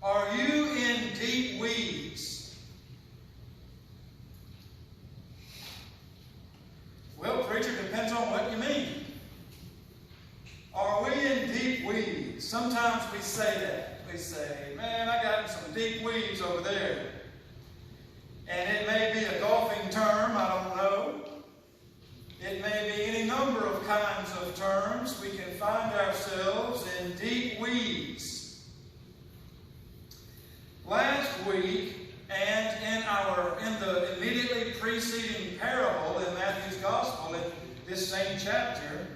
Are you in deep weeds? Well, preacher, depends on what you mean. Are we in deep weeds? Sometimes we say that. We say, man, I got in some deep weeds over there. And it may be a golfing term, I don't know. It may be any number of kinds of terms. We can find ourselves in deep weeds. Last week, and in the immediately preceding parable in Matthew's Gospel, in this same chapter,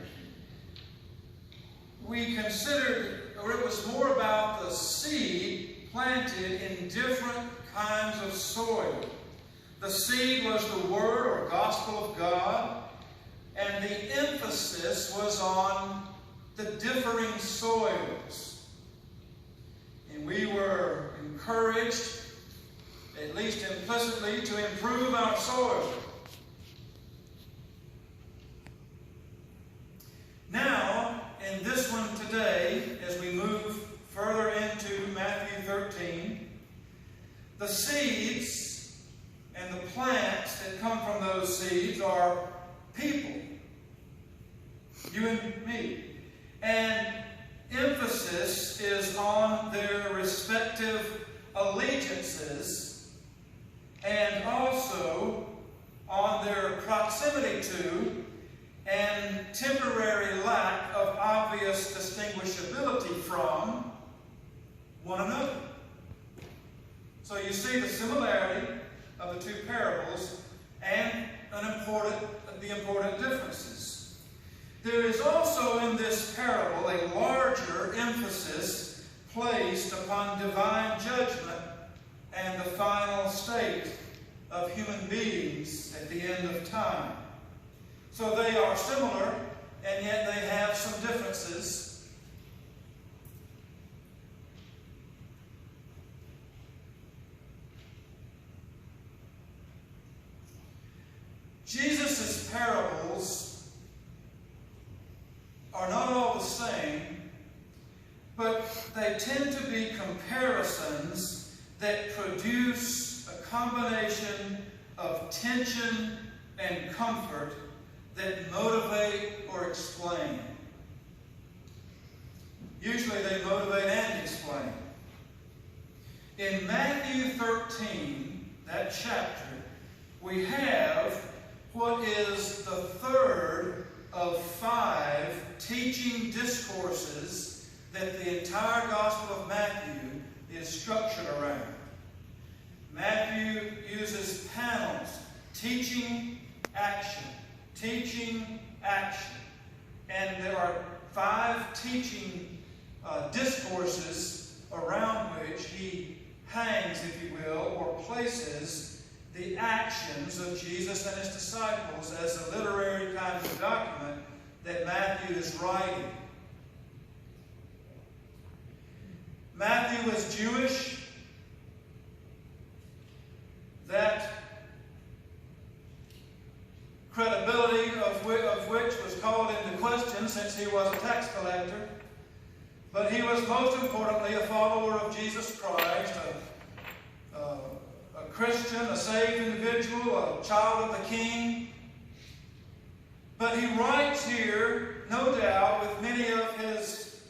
we considered, or it was more about the seed planted in different kinds of soil. The seed was the Word or Gospel of God, and the emphasis was on the differing soils. And we were encouraged, at least implicitly, to improve our soil. Now, in this one today, as we move further into Matthew 13, the seeds and the plants that come from those seeds are people. You and me. And emphasis is on their respective allegiances and also on their proximity to and temporary lack of obvious distinguishability from one another. So you see the similarity of the two parables and the important differences. There is also in this parable a larger emphasis placed upon divine judgment and the final state of human beings at the end of time. So they are similar, and yet they have some differences. Jesus' parables are not all the same, but they tend to be comparisons that produce a combination of tension and comfort that motivate or explain. Usually they motivate and explain. In Matthew 13, that chapter, we have what is the third of 5 teaching discourses that the entire Gospel of Matthew is structured around. Matthew uses panels, teaching, action, teaching, action. And there are 5 teaching discourses around which he hangs, if you will, or places the actions of Jesus and his disciples as a literary kind of document that Matthew is writing. Matthew was Jewish. That credibility of which was called into question since he was a tax collector. But he was most importantly a follower of Jesus Christ, a Christian, a saved individual, a child of the King. But he writes here, no doubt, with many of his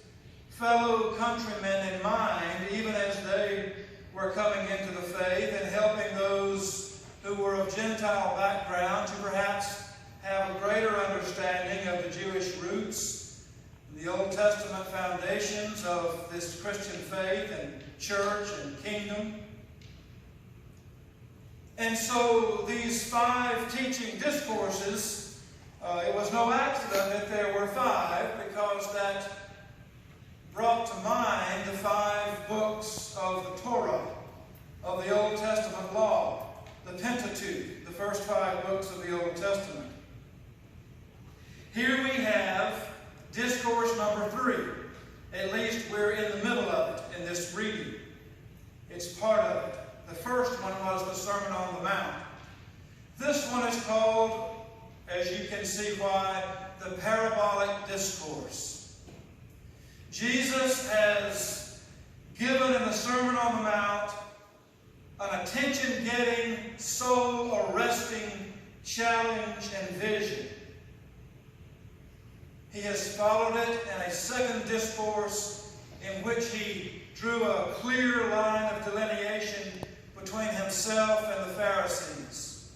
fellow countrymen in mind, even as they were coming into the faith and helping those who were of Gentile background to perhaps have a greater understanding of the Jewish roots, the Old Testament foundations of this Christian faith and church and kingdom. And so these 5 teaching discourses, it was no accident that there were 5, because that brought to mind the 5 books of the Torah, of the Old Testament law, the Pentateuch, the first 5 books of the Old Testament. Here we have discourse number 3. At least we're in the middle of it in this reading. It's part of it. The first one was the Sermon on the Mount. This one is called, as you can see why, the Parabolic Discourse. Jesus has given in the Sermon on on the Mount, an attention-getting, soul-arresting challenge and vision. He has followed it in a second discourse in which he drew a clear line of delineation between himself and the Pharisees.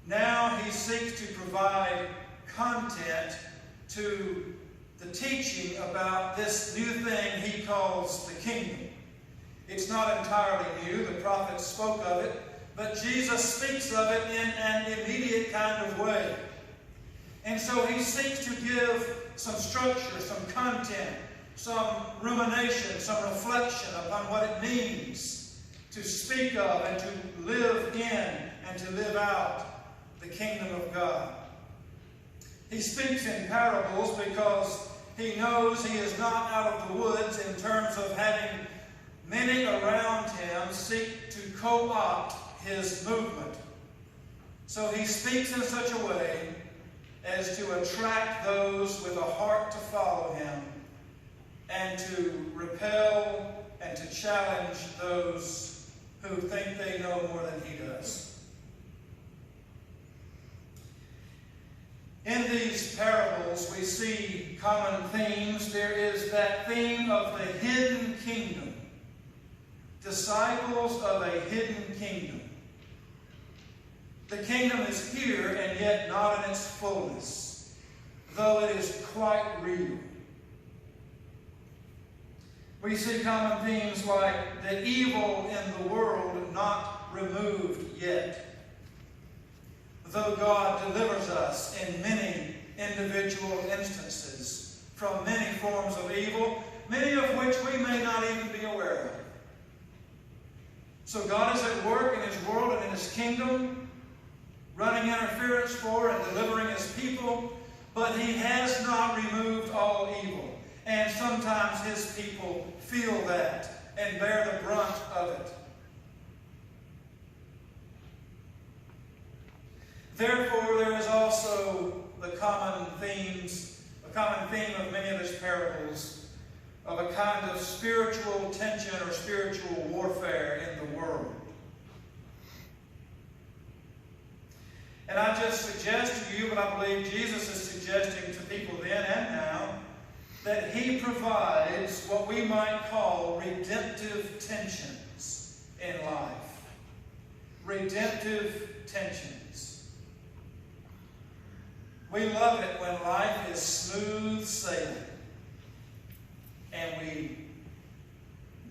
Now he seeks to provide content to the teaching about this new thing he calls the kingdom. It's not entirely new. The prophets spoke of it, but Jesus speaks of it in an immediate kind of way. And so he seeks to give some structure, some content, some rumination, some reflection upon what it means to speak of and to live in and to live out the kingdom of God. He speaks in parables because he knows he is not out of the woods in terms of having many around him seek to co-opt his movement. So he speaks in such a way as to attract those with a heart to follow him and to repel and to challenge those who think they know more than he does. In these parables, we see common themes. There is that theme of the hidden kingdom. Disciples of a hidden kingdom. The kingdom is here and yet not in its fullness, though it is quite real. We see common themes like the evil in the world not removed yet, though God delivers us in many individual instances from many forms of evil, many of which we may not even be aware of. So God is at work in his world and in his kingdom, running interference for and delivering his people, but he has not removed all evil. And sometimes his people feel that and bear the brunt of it. Therefore, there is also the common theme of many of his parables of a kind of spiritual tension or spiritual warfare in the world. And I just suggest to you, but I believe Jesus is suggesting to people then and now, that he provides what we might call redemptive tensions in life. Redemptive tensions. We love it when life is smooth sailing. And we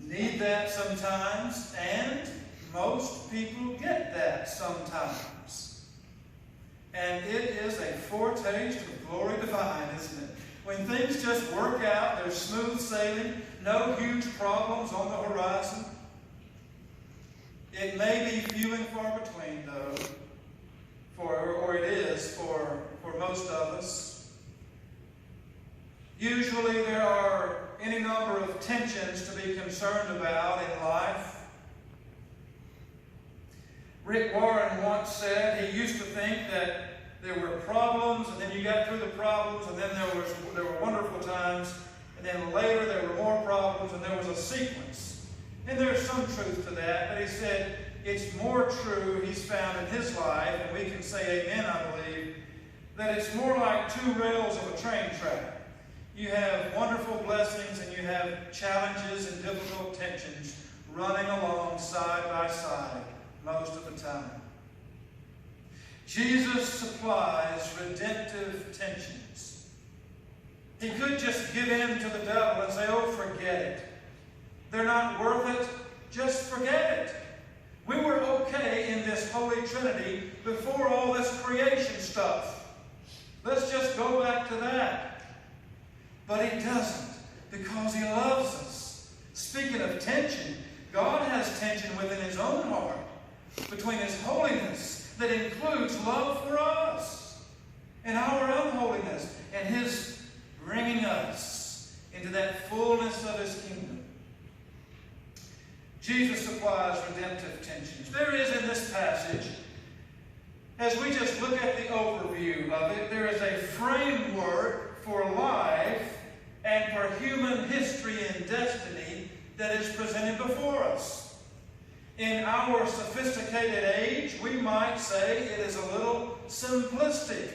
need that sometimes, and most people get that sometimes. And it is a foretaste of glory divine, isn't it? When things just work out, there's smooth sailing, no huge problems on the horizon. It may be few and far between, though, or it is for most of us. Usually there are any number of tensions to be concerned about in life. Rick Warren once said he used to think that there were problems, and then you got through the problems, and then there were wonderful times, and then later there were more problems, and there was a sequence. And there's some truth to that, but he said it's more true he's found in his life, and we can say amen, I believe, that it's more like two rails of a train track. You have wonderful blessings, and you have challenges and difficult tensions running along side by side most of the time. Jesus supplies redemptive tensions. He could just give in to the devil and say, oh, forget it. They're not worth it. Just forget it. We were okay in this Holy Trinity before all this creation stuff. Let's just go back to that. But he doesn't, because he loves us. Speaking of tension, God has tension within his own heart between his holiness that includes love for us and our unholiness and his bringing us into that fullness of his kingdom. Jesus supplies redemptive tensions. There is in this passage, as we just look at the overview of it, there is a framework for life and for human history and destiny that is presented before us. In our sophisticated age, we might say it is a little simplistic.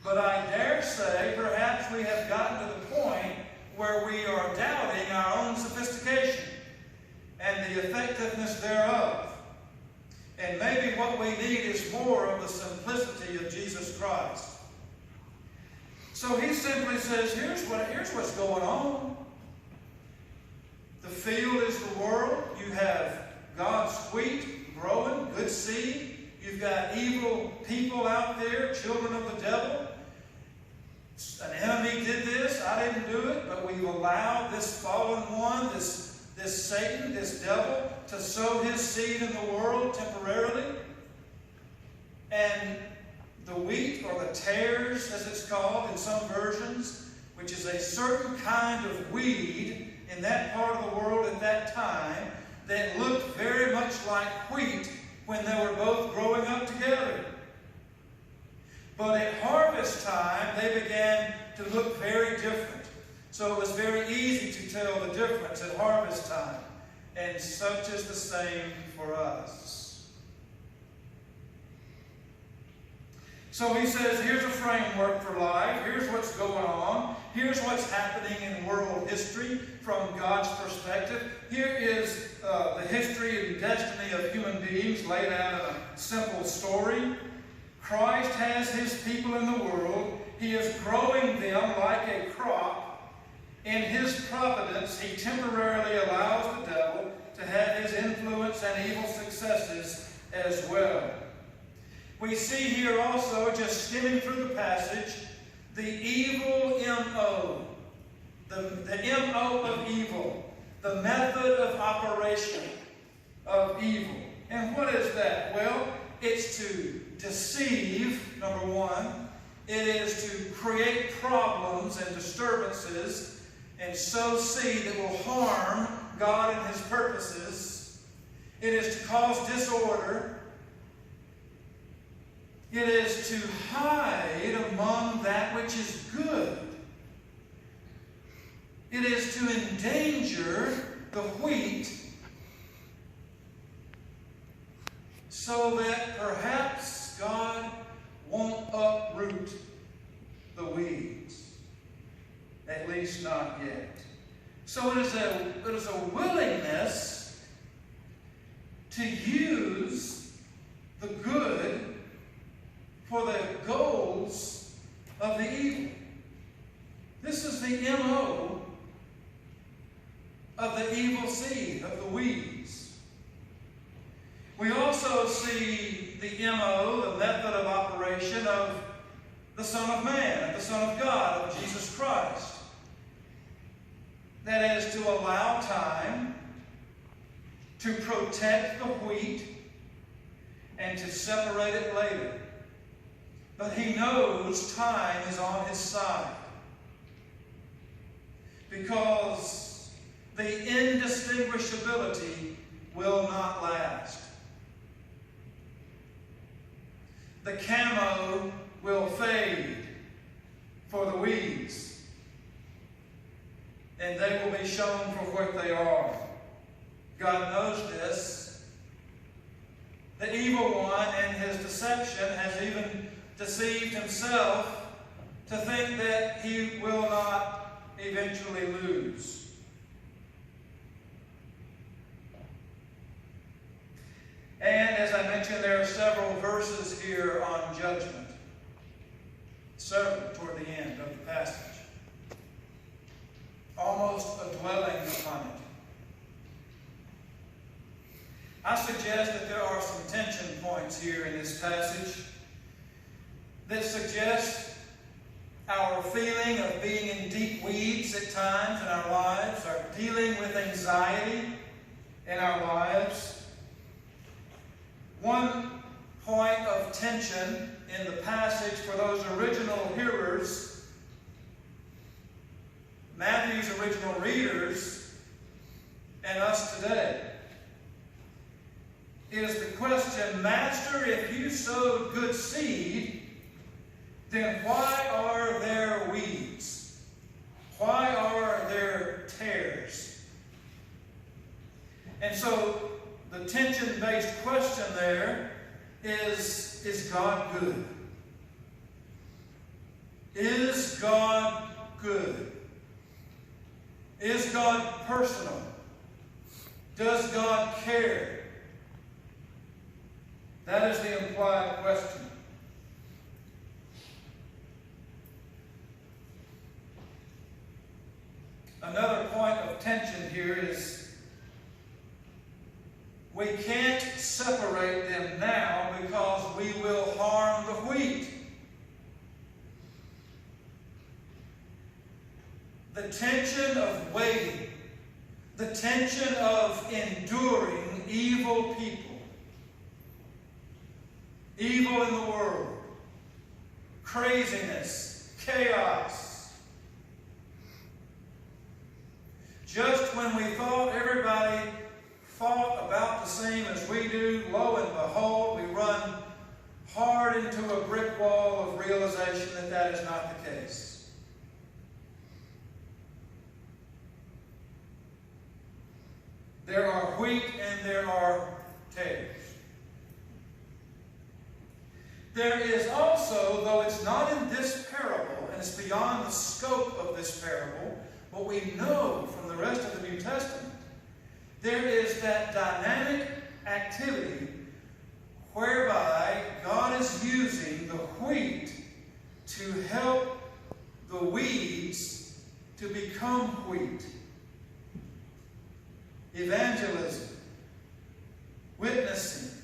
But I dare say perhaps we have gotten to the point where we are doubting our own sophistication and the effectiveness thereof. And maybe what we need is more of the simplicity of Jesus Christ. So he simply says, here's what's going on. The field is the world. You have God's wheat growing, good seed. You've got evil people out there, children of the devil. An enemy did this. I didn't do it, but we've allowed this fallen one, this Satan, this devil, to sow his seed in the world temporarily. And the wheat, or the tares as it's called in some versions, which is a certain kind of weed in that part of the world at that time that looked very much like wheat when they were both growing up together. But at harvest time, they began to look very different. So it was very easy to tell the difference at harvest time. And such is the same for us. So he says, here's a framework for life. Here's what's going on. Here's what's happening in world history from God's perspective. Here is the history and destiny of human beings laid out in a simple story. Christ has his people in the world. He is growing them like a crop. In his providence, he temporarily allows the devil to have his influence and evil successes as well. We see here also, just skimming through the passage, the evil M.O. The M.O. of evil. The method of operation of evil. And what is that? Well, it's to deceive, number one. It is to create problems and disturbances and sow seed that will harm God and his purposes. It is to cause disorder. It is to hide among that which is good. It is to endanger the wheat so that perhaps God won't uproot the weeds. At least not yet. So it is a willingness to use the good for the goals of the evil. This is the M.O. of the evil seed, of the weeds. We also see the M.O., the method of operation of the Son of Man, of the Son of God, of Jesus Christ. That is to allow time to protect the wheat and to separate it later. But he knows time is on his side, because the indistinguishability will not last. The camo will fade for the weeds, and they will be shown for what they are. God knows this. The evil one in his deception has even deceived himself to think that he will not eventually lose. And as I mentioned, there are several verses here on judgment. Several toward the end of the passage. Almost a dwelling upon it. I suggest that there are some tension points here in this passage that suggest our feeling of being in deep weeds at times in our lives, or dealing with anxiety in our lives. One point of tension in the passage for those original hearers, Matthew's original readers, and us today, is the question, Master, if you sowed good seed, then why are there weeds? Why are there tares? And so the tension-based question there is God good? Is God good? Is God personal? Does God care? That is the implied question. Another point of tension here is we can't separate them now because we will harm the wheat. The tension of waiting, the tension of enduring evil people, evil in the world, craziness, chaos. Just when we thought everybody thought about the same as we do, lo and behold, we run hard into a brick wall of realization that that is not the case. There are wheat and there are tares. There is also, though it's not in this parable, and it's beyond the scope of this parable, but we know from the rest of the New Testament, there is that dynamic activity whereby God is using the wheat to help the weeds to become wheat. Evangelism, witnessing,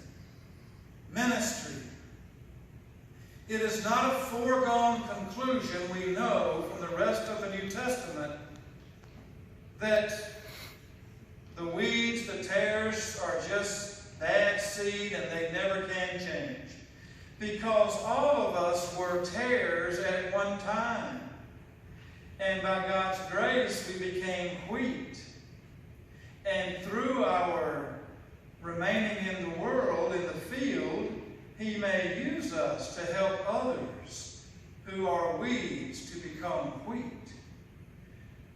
ministry. It is not a foregone conclusion, we know from the rest of the New Testament, that the weeds, the tares, are just bad seed and they never can change. Because all of us were tares at one time. And by God's grace, we became wheat. And through our remaining in the world, in the field, He may use us to help others who are weeds to become wheat.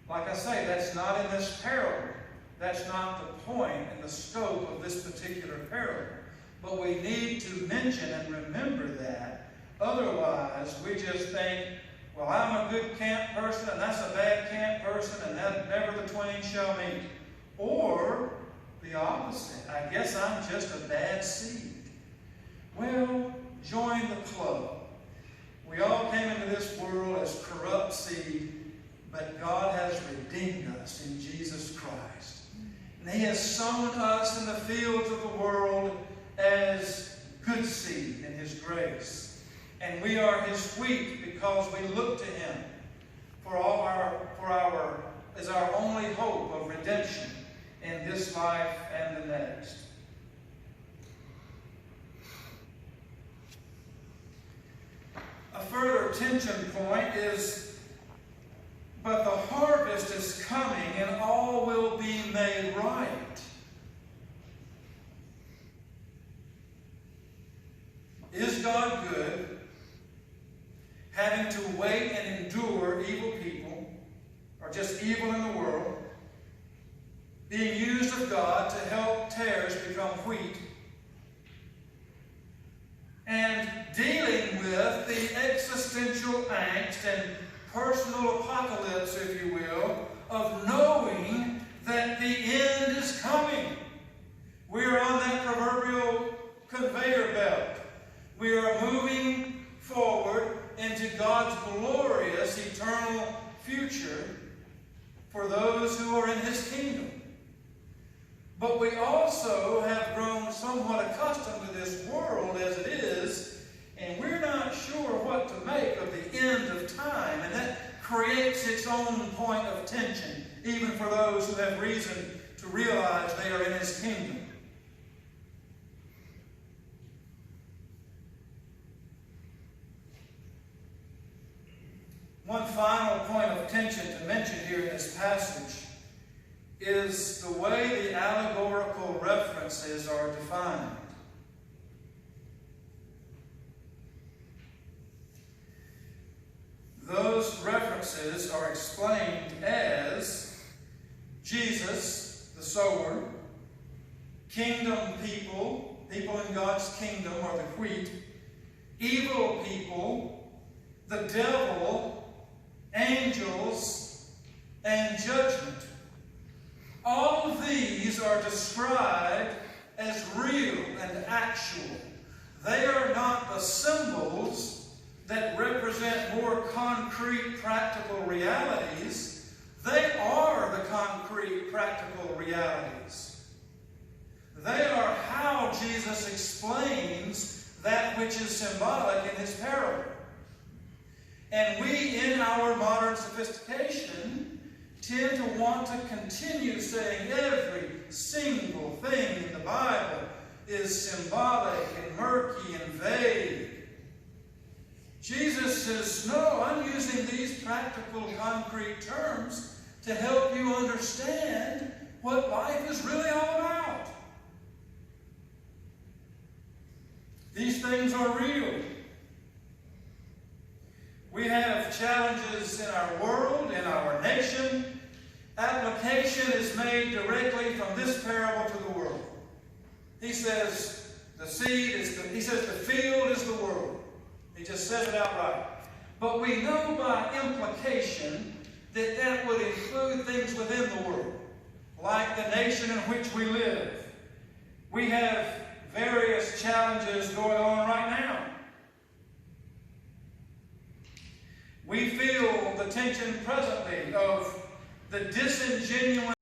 Like I say, that's not in this parable. That's not the point and the scope of this particular parable. But we need to mention and remember that. Otherwise, we just think, well, I'm a good camp person and that's a bad camp person and that never the twain shall meet. Or the opposite. I guess I'm just a bad seed. Well, join the club. We all came into this world as corrupt seed, but God has redeemed us in Jesus Christ. And He has sown us in the fields of the world as good seed in His grace. And we are His wheat because we look to Him as our only hope of redemption in this life and the next. A further tension point is, but the harvest is coming and all will be made right. Is God good, having to wait and endure evil people, or just evil in the world, being used of God to help tares become wheat, and dealing with the existential angst and personal apocalypse, if you will, of knowing that the end is coming. We are on that proverbial conveyor belt. We are moving forward into God's glorious eternal future for those who are in His kingdom. But we also have grown somewhat accustomed to this world as it is, and we're not sure what to make of the end of time, and that creates its own point of tension, even for those who have reason to realize they are in His kingdom. One final point of tension to mention here in this passage is the way the allegorical references are defined. Those references are explained as Jesus, the sower, kingdom people, people in God's kingdom are the wheat, evil people, the devil, angels, and judgment. All of these are described as real and actual. They are not the symbols that represent more concrete, practical realities. They are the concrete, practical realities. They are how Jesus explains that which is symbolic in his parable. And we, in our modern sophistication, tend to want to continue saying every single thing in the Bible is symbolic and murky and vague. Jesus says, no, I'm using these practical, concrete terms to help you understand what life is really all about. These things are real. We have challenges in our world, in our nation. Application is made directly from this parable to the world. He says the field is the world. He just says it outright. But we know by implication that that would include things within the world, like the nation in which we live. We have various challenges going on right now. We feel the tension presently of the disingenuous